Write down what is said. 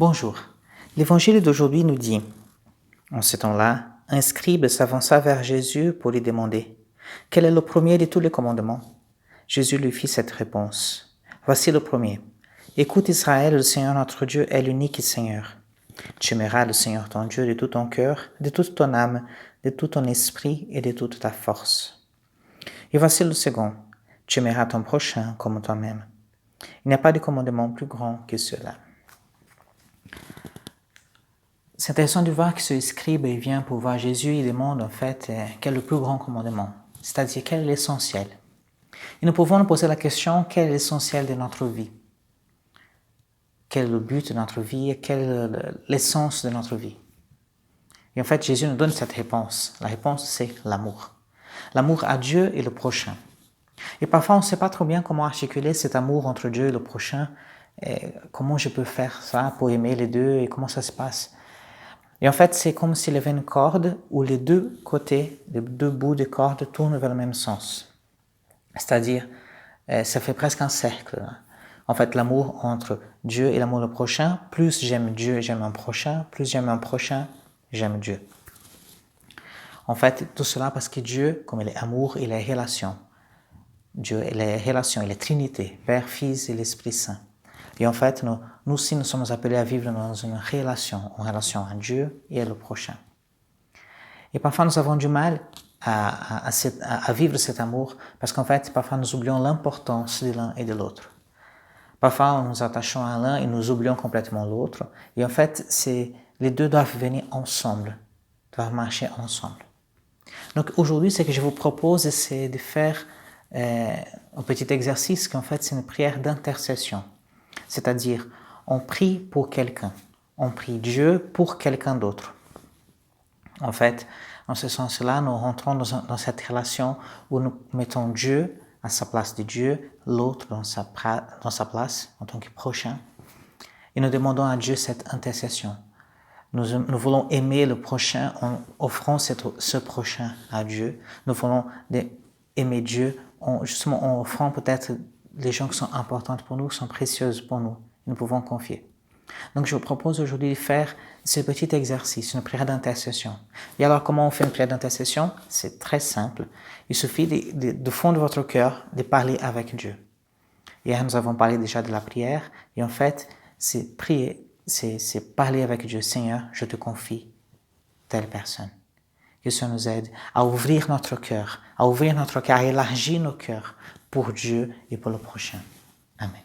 Bonjour. L'évangile d'aujourd'hui nous dit, en ce temps-là, un scribe s'avança vers Jésus pour lui demander « Quel est le premier de tous les commandements ?» Jésus lui fit cette réponse. « Voici le premier. Écoute Israël, le Seigneur notre Dieu est l'unique Seigneur. Tu aimeras le Seigneur ton Dieu de tout ton cœur, de toute ton âme, de tout ton esprit et de toute ta force. Et voici le second. Tu aimeras ton prochain comme toi-même. Il n'y a pas de commandement plus grand que cela. » C'est intéressant de voir que ce scribe vient pour voir Jésus, il demande en fait quel est le plus grand commandement, c'est-à-dire quel est l'essentiel. Et nous pouvons nous poser la question, quel est l'essentiel de notre vie? Quel est le but de notre vie? Quelle est l'essence de notre vie? Et en fait, Jésus nous donne cette réponse. La réponse, c'est l'amour. L'amour à Dieu et le prochain. Et parfois, on ne sait pas trop bien comment articuler cet amour entre Dieu et le prochain. Et comment je peux faire ça pour aimer les deux et comment ça se passe? Et en fait, c'est comme s'il y avait une corde où les deux côtés, les deux bouts de corde tournent vers le même sens. C'est-à-dire, ça fait presque un cercle. En fait, l'amour entre Dieu et l'amour le prochain, plus j'aime Dieu, j'aime mon prochain, plus j'aime mon prochain, j'aime Dieu. En fait, tout cela parce que Dieu, comme il est amour, il est relation. Dieu, il est relation, il est Trinité, Père, Fils et l'Esprit Saint. Et en fait, nous aussi, nous sommes appelés à vivre dans une relation à Dieu et à le prochain. Et parfois, nous avons du mal à vivre cet amour parce qu'en fait, parfois, nous oublions l'importance de l'un et de l'autre. Parfois, nous nous attachons à l'un et nous oublions complètement l'autre. Et en fait, les deux doivent venir ensemble, doivent marcher ensemble. Donc aujourd'hui, ce que je vous propose, c'est de faire un petit exercice qu'en fait, c'est une prière d'intercession. C'est-à-dire, on prie pour quelqu'un. On prie Dieu pour quelqu'un d'autre. En fait, dans ce sens-là, nous rentrons dans cette relation où nous mettons Dieu à sa place de Dieu, l'autre dans sa place en tant que prochain. Et nous demandons à Dieu cette intercession. Nous voulons aimer le prochain en offrant ce prochain à Dieu. Nous voulons aimer Dieu justement en offrant peut-être les gens qui sont importantes pour nous, qui sont précieuses pour nous. Nous pouvons confier. Donc, je vous propose aujourd'hui de faire ce petit exercice, une prière d'intercession. Et alors, comment on fait une prière d'intercession? C'est très simple. Il suffit de fond de votre cœur de parler avec Dieu. Hier, nous avons parlé déjà de la prière. Et en fait, c'est prier, c'est parler avec Dieu. Seigneur, je te confie telle personne. Que ça nous aide à ouvrir notre cœur, à élargir nos cœurs pour Dieu et pour le prochain. Amen.